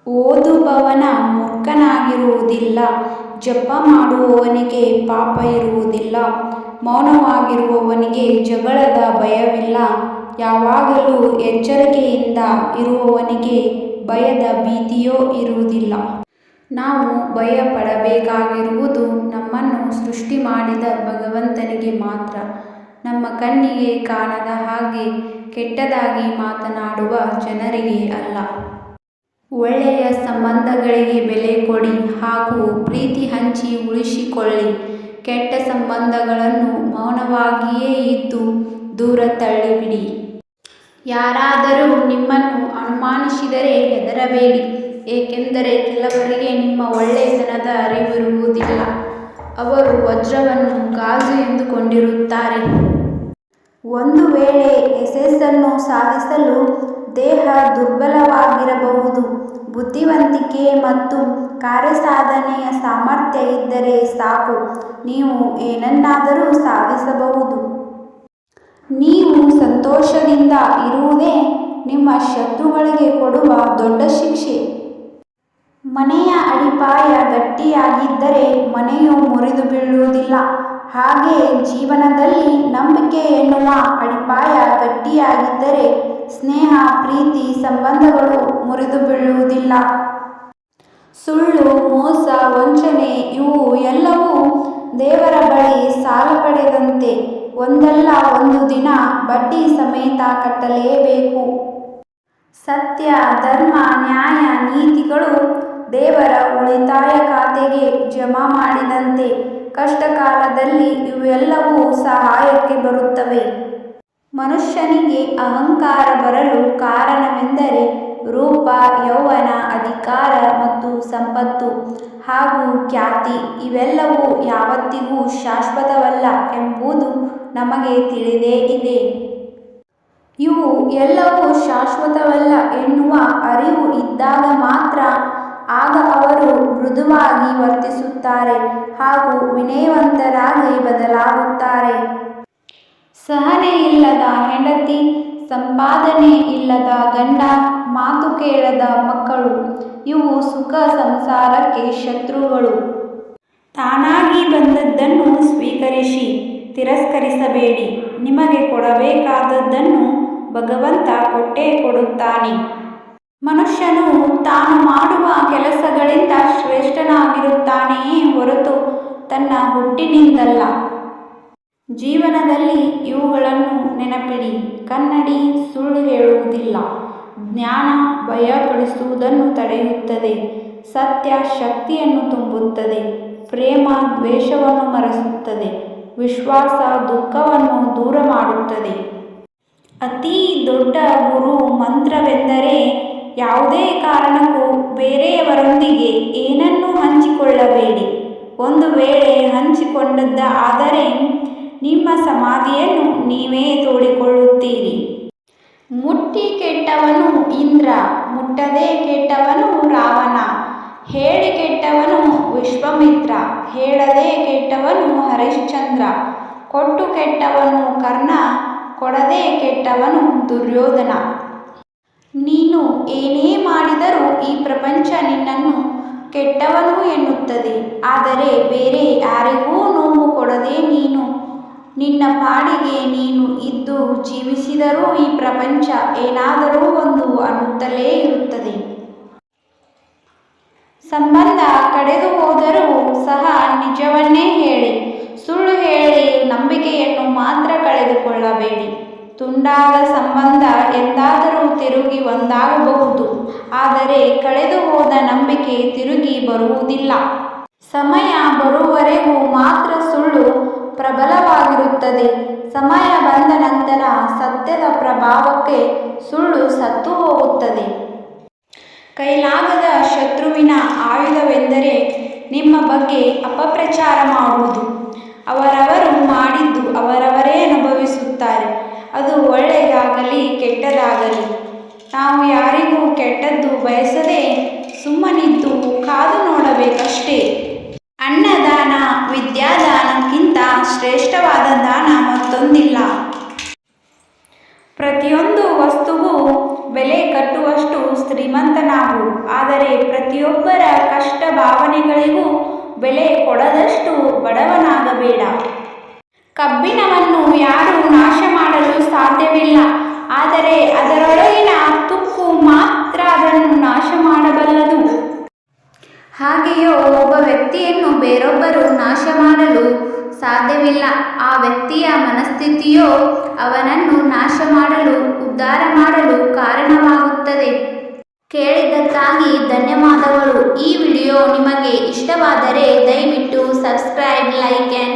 ಓದುವವನ ಮೂರ್ಖನಾಗಿರುವುದಿಲ್ಲ, ಜಪ ಮಾಡುವವನಿಗೆ ಪಾಪ ಇರುವುದಿಲ್ಲ, ಮೌನವಾಗಿರುವವನಿಗೆ ಜಗಳದ ಭಯವಿಲ್ಲ, ಯಾವಾಗಲೂ ಎಚ್ಚರಿಕೆಯಿಂದ ಇರುವವನಿಗೆ ಭಯದ ಭೀತಿಯೂ ಇರುವುದಿಲ್ಲ. ನಾವು ಭಯಪಡಬೇಕಾಗಿರುವುದು ನಮ್ಮನ್ನು ಸೃಷ್ಟಿ ಮಾಡಿದ ಭಗವಂತನಿಗೆ ಮಾತ್ರ. ನಮ್ಮ ಕಣ್ಣಿಗೆ ಕಾಣದ ಹಾಗೆ ಕೆಟ್ಟದಾಗಿ ಮಾತನಾಡುವ ಜನರಿಗೆ ಅಲ್ಲ. ಒಳ್ಳೆಯ ಸಂಬಂಧಗಳಿಗೆ ಬೆಲೆ ಕೊಡಿ ಹಾಗೂ ಪ್ರೀತಿ ಹಂಚಿ ಉಳಿಸಿಕೊಳ್ಳಿ. ಕೆಟ್ಟ ಸಂಬಂಧಗಳನ್ನು ಮೌನವಾಗಿಯೇ ಇದ್ದು ದೂರ ತಳ್ಳಿಬಿಡಿ. ಯಾರಾದರೂ ನಿಮ್ಮನ್ನು ಅನುಮಾನಿಸಿದರೆ ಹೆದರಬೇಡಿ, ಏಕೆಂದರೆ ಕೆಲವರಿಗೆ ನಿಮ್ಮ ಒಳ್ಳೆಯತನದ ಅರಿವಿರುವುದಿಲ್ಲ. ಅವರು ವಜ್ರವನ್ನು ಗಾಜು ಎಂದುಕೊಂಡಿರುತ್ತಾರೆ. ಒಂದು ವೇಳೆ ಯಶಸ್ಸನ್ನು ಸಾಧಿಸಲು ದೇಹ ದುರ್ಬಲವಾಗಿರಬಹುದು, ಬುದ್ಧಿವಂತಿಕೆ ಮತ್ತು ಕಾರ್ಯಸಾಧನೆಯ ಸಾಮರ್ಥ್ಯ ಇದ್ದರೆ ಸಾಕು, ನೀವು ಏನನ್ನಾದರೂ ಸಾಧಿಸಬಹುದು. ನೀವು ಸಂತೋಷದಿಂದ ಇರುವುದೇ ನಿಮ್ಮ ಶತ್ರುಗಳಿಗೆ ಕೊಡುವ ದೊಡ್ಡ ಶಿಕ್ಷೆ. ಮನೆಯ ಅಡಿಪಾಯ ಗಟ್ಟಿಯಾಗಿದ್ದರೆ ಮನೆಯು ಮುರಿದು ಬೀಳುವುದಿಲ್ಲ. ಹಾಗೆ ಜೀವನದಲ್ಲಿ ನಂಬಿಕೆ ಎನ್ನುವ ಅಡಿಪಾಯ ಗಟ್ಟಿಯಾಗಿದ್ದರೆ ಸ್ನೇಹ, ಪ್ರೀತಿ, ಸಂಬಂಧಗಳು ಮುರಿದು ಬೀಳುವುದಿಲ್ಲ. ಸುಳ್ಳು, ಮೋಸ, ವಂಚನೆ ಇವು ಎಲ್ಲವೂ ದೇವರ ಬಳಿ ಸಾಲ ಪಡೆದಂತೆ. ಒಂದಲ್ಲ ಒಂದು ದಿನ ಬಡ್ಡಿ ಸಮೇತ ಕಟ್ಟಲೇಬೇಕು. ಸತ್ಯ, ಧರ್ಮ, ನ್ಯಾಯ, ನೀತಿಗಳು ದೇವರ ಉಳಿತಾಯ ಖಾತೆಗೆ ಜಮಾ ಮಾಡಿದಂತೆ. ಕಷ್ಟಕಾಲದಲ್ಲಿ ಇವೆಲ್ಲವೂ ಸಹಾಯಕ್ಕೆ ಬರುತ್ತವೆ. ಮನುಷ್ಯನಿಗೆ ಅಹಂಕಾರ ಬರಲು ಕಾರಣವೆಂದರೆ ರೂಪ, ಯೌವನ, ಅಧಿಕಾರ ಮತ್ತು ಸಂಪತ್ತು ಹಾಗೂ ಖ್ಯಾತಿ. ಇವೆಲ್ಲವೂ ಯಾವತ್ತಿಗೂ ಶಾಶ್ವತವಲ್ಲ ಎಂಬುದು ನಮಗೆ ತಿಳಿದೇ ಇದೆ. ಇವು ಎಲ್ಲವೂ ಶಾಶ್ವತವಲ್ಲ ಎನ್ನುವ ಅರಿವು ಇದ್ದಾಗ ಮಾತ್ರ ಆಗ ಅವರು ಮೃದುವಾಗಿ ವರ್ತಿಸುತ್ತಾರೆ ಹಾಗೂ ವಿನಯವಂತರಾಗಿ ಬದಲಾಗುತ್ತಾರೆ. ಸಹನೆ ಇಲ್ಲದ ಹೆಂಡತಿ, ಸಂಪಾದನೆ ಇಲ್ಲದ ಗಂಡ, ಮಾತು ಕೇಳದ ಮಕ್ಕಳು ಇವು ಸುಖ ಸಂಸಾರಕ್ಕೆ ಶತ್ರುಗಳು. ತಾನಾಗಿ ಬಂದದ್ದನ್ನು ಸ್ವೀಕರಿಸಿ, ತಿರಸ್ಕರಿಸಬೇಡಿ. ನಿಮಗೆ ಕೊಡಬೇಕಾದದ್ದನ್ನು ಭಗವಂತ ಕೊಟ್ಟೇ ಕೊಡುತ್ತಾನೆ. ಮನುಷ್ಯನು ತಾನು ಮಾಡುವ ಕೆಲಸಗಳಿಂದ ಶ್ರೇಷ್ಠನಾಗಿರುತ್ತಾನೆಯೇ ಹೊರತು ತನ್ನ ಹುಟ್ಟಿನಿಂದಲ್ಲ. ಜೀವನದಲ್ಲಿ ಇವುಗಳನ್ನು ನೆನಪಿಡಿ. ಕನ್ನಡಿ ಸುಳ್ಳು ಹೇಳುವುದಿಲ್ಲ. ಜ್ಞಾನ ಭಯಪಡಿಸುವುದನ್ನು ತಡೆಯುತ್ತದೆ. ಸತ್ಯ ಶಕ್ತಿಯನ್ನು ತುಂಬುತ್ತದೆ. ಪ್ರೇಮ ದ್ವೇಷವನ್ನು ಮರೆಸುತ್ತದೆ. ವಿಶ್ವಾಸ ದುಃಖವನ್ನು ದೂರ ಮಾಡುತ್ತದೆ. ಅತಿ ದೊಡ್ಡ ಗುರು ಮಂತ್ರವೆಂದರೆ ಯಾವುದೇ ಕಾರಣಕ್ಕೂ ಬೇರೆಯವರೊಂದಿಗೆ ಏನನ್ನೂ ಹಂಚಿಕೊಳ್ಳಬೇಡಿ. ಒಂದು ವೇಳೆ ಹಂಚಿಕೊಂಡದ್ದ ಆದರೆ ನಿಮ್ಮ ಸಮಾಧಿಯನ್ನು ನೀವೇ ತೋಡಿಕೊಳ್ಳುತ್ತೀರಿ. ಮುಟ್ಟಿ ಕೆಟ್ಟವನು ಇಂದ್ರ, ಮುಟ್ಟದೆ ಕೆಟ್ಟವನು ರಾವಣ, ಹೇಳಿ ಕೆಟ್ಟವನು ವಿಶ್ವಾಮಿತ್ರ, ಹೇಳದೆ ಕೆಟ್ಟವನು ಹರಿಶ್ಚಂದ್ರ, ಕೊಟ್ಟು ಕೆಟ್ಟವನು ಕರ್ಣ, ಕೊಡದೆ ಕೆಟ್ಟವನು ದುರ್ಯೋಧನ. ನೀನು ಏನೇ ಮಾಡಿದರೂ ಈ ಪ್ರಪಂಚ ನಿನ್ನನ್ನು ಕೆಟ್ಟವನು ಎನ್ನುತ್ತದೆ. ಆದರೆ ಬೇರೆ ಯಾರಿಗೂ ನೋವು ಕೊಡದೆ ನೀನು ನಿನ್ನ ಪಾಡಿಗೆ ನೀನು ಇದ್ದು ಜೀವಿಸಿದರೂ ಈ ಪ್ರಪಂಚ ಏನಾದರೂ ಒಂದು ಅನ್ನುತ್ತಲೇ ಇರುತ್ತದೆ. ಸಂಬಂಧ ಕಳೆದು ಹೋದರೂ ಸಹ ನಿಜವನ್ನೇ ಹೇಳಿ. ಸುಳ್ಳು ಹೇಳಿ ನಂಬಿಕೆಯನ್ನು ಮಾತ್ರ ಕಳೆದುಕೊಳ್ಳಬೇಡಿ. ತುಂಡಾದ ಸಂಬಂಧ ಎಂದಾದರೂ ತಿರುಗಿ ಒಂದಾಗಬಹುದು, ಆದರೆ ಕಳೆದು ಹೋದ ನಂಬಿಕೆ ತಿರುಗಿ ಬರುವುದಿಲ್ಲ. ಸಮಯ ಬರುವವರೆಗೂ ಮಾತ್ರ ಸುಳ್ಳು ಪ್ರಬಲವಾಗಿರುತ್ತದೆ. ಸಮಯ ಬಂದ ನಂತರ ಸತ್ಯದ ಪ್ರಭಾವಕ್ಕೆ ಸುಳ್ಳು ಸತ್ತು ಹೋಗುತ್ತದೆ. ಕೈಲಾಗದ ಶತ್ರುವಿನ ಆಯುಧವೆಂದರೆ ನಿಮ್ಮ ಬಗ್ಗೆ ಅಪಪ್ರಚಾರ ಮಾಡುವುದು. ಅವರವರು ಮಾಡಿದ್ದು ಅವರವರೇ ಅನುಭವಿಸುತ್ತಾರೆ, ಅದು ಒಳ್ಳೆಯದಾಗಲಿ ಕೆಟ್ಟದಾಗಲಿ. ನಾವು ಯಾರಿಗೂ ಕೆಟ್ಟದ್ದು ಬಯಸದೆ ಸುಮ್ಮನಿದ್ದು ಕಾದು ನೋಡಬೇಕಷ್ಟೇ. ಅನ್ನದಾನ, ವಿದ್ಯಾದಾನಕ್ಕಿಂತ ಶ್ರೇಷ್ಠವಾದ ದಾನ ಮತ್ತೊಂದಿಲ್ಲ. ಪ್ರತಿಯೊಂದು ವಸ್ತುಗೂ ಬೆಲೆ ಕಟ್ಟುವಷ್ಟು ಶ್ರೀಮಂತನಾಗು, ಆದರೆ ಬೆಲೆ ಕೊಡದಷ್ಟು ಬಡವನಾಗಬೇಡ. ಕಬ್ಬಿಣವನ್ನು ಯಾರೂ ನಾಶ ಮಾಡಲು ಸಾಧ್ಯವಿಲ್ಲ, ಆದರೆ ಅದರೊಳಗಿನ ತುಕ್ಕು ಮಾತ್ರ ಅದನ್ನು ನಾಶ ಮಾಡಬಲ್ಲದು. ಹಾಗೆಯೇ ಒಬ್ಬ ವ್ಯಕ್ತಿಯನ್ನು ಬೇರೊಬ್ಬರು ನಾಶ ಮಾಡಲು ಸಾಧ್ಯವಿಲ್ಲ. ಆ ವ್ಯಕ್ತಿಯ ಮನಸ್ಥಿತಿಯೋ ಅವನನ್ನು ನಾಶ ಮಾಡಲು, ಉದ್ಧಾರ ಮಾಡಲು ಕಾರಣವಾಗುತ್ತದೆ. ಕೇಳಿದ್ದಕ್ಕಾಗಿ ಧನ್ಯವಾದಗಳು. ಈ ವಿಡಿಯೋ ನಿಮಗೆ ಇಷ್ಟವಾದರೆ ದಯವಿಟ್ಟು ಸಬ್ಸ್ಕ್ರೈಬ್, ಲೈಕ್ ಆ್ಯಂಡ್